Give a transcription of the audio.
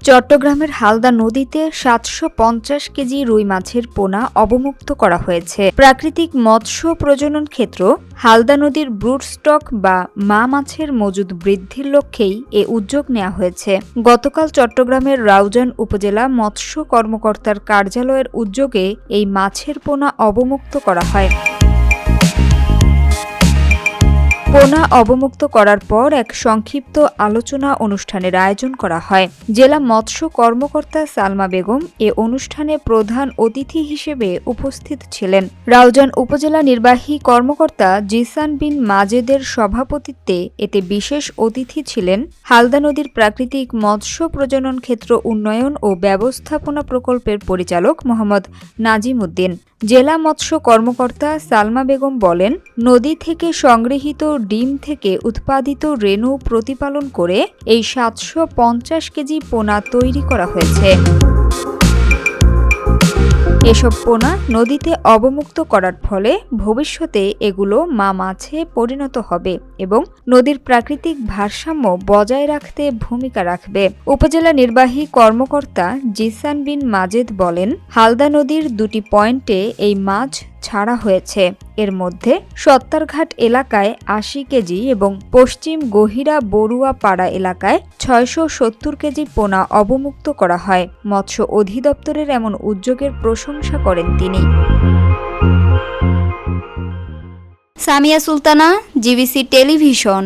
চট্টগ্রামের হালদা নদীতে ৭৫০ কেজি রুই মাছের পোনা অবমুক্ত করা হয়েছে। প্রাকৃতিক মৎস্য প্রজনন ক্ষেত্র হালদা নদীর ব্রুড স্টক বা মা মাছের মজুদ বৃদ্ধির লক্ষ্যেই এ উদ্যোগ নেওয়া হয়েছে। গতকাল চট্টগ্রামের রাউজান উপজেলা মৎস্য কর্মকর্তার কার্যালয়ের উদ্যোগে এই মাছের পোনা অবমুক্ত করা হয়। পোনা অবমুক্ত করার পর এক সংক্ষিপ্ত আলোচনা অনুষ্ঠানের আয়োজন করা হয়। জেলা মৎস্য কর্মকর্তা সালমা বেগম এ অনুষ্ঠানে প্রধান অতিথি হিসেবে উপস্থিত ছিলেন। রাউজান উপজেলা নির্বাহী কর্মকর্তা জিসান বিন মাজেদের সভাপতিত্বে এতে বিশেষ অতিথি ছিলেন হালদা নদীর প্রাকৃতিক মৎস্য প্রজনন ক্ষেত্র উন্নয়ন ও ব্যবস্থাপনা প্রকল্পের পরিচালক মোহাম্মদ নাজিম উদ্দিন। জেলা মৎস্য কর্মকর্তা সালমা বেগম বলেন, নদী থেকে সংগৃহীত ডিম থেকে উৎপাদিত রেণু প্রতিপালন করে এই ৭৫০ কেজি পোনা তৈরি করা হয়েছে। এসব পোনা নদীতে অবমুক্ত করার ফলে ভবিষ্যতে এগুলো মা মাছে পরিণত হবে এবং নদীর প্রাকৃতিক ভারসাম্য বজায় রাখতে ভূমিকা রাখবে। উপজেলা নির্বাহী কর্মকর্তা জিসান বিন মাজেদ বলেন, হালদা নদীর ২টি পয়েন্টে এই মাছ ছাড়া হয়েছে। এর মধ্যে সত্তারঘাট এলাকায় ৮০ কেজি এবং পশ্চিম গহিরা বড়ুয়া পাড়া এলাকায় ৬৭০ কেজি পোনা অবমুক্ত করা হয়। মৎস্য অধিদপ্তরের এমন উদ্যোগের প্রশংসা করেন তিনি। Samia Sultana, GBC television.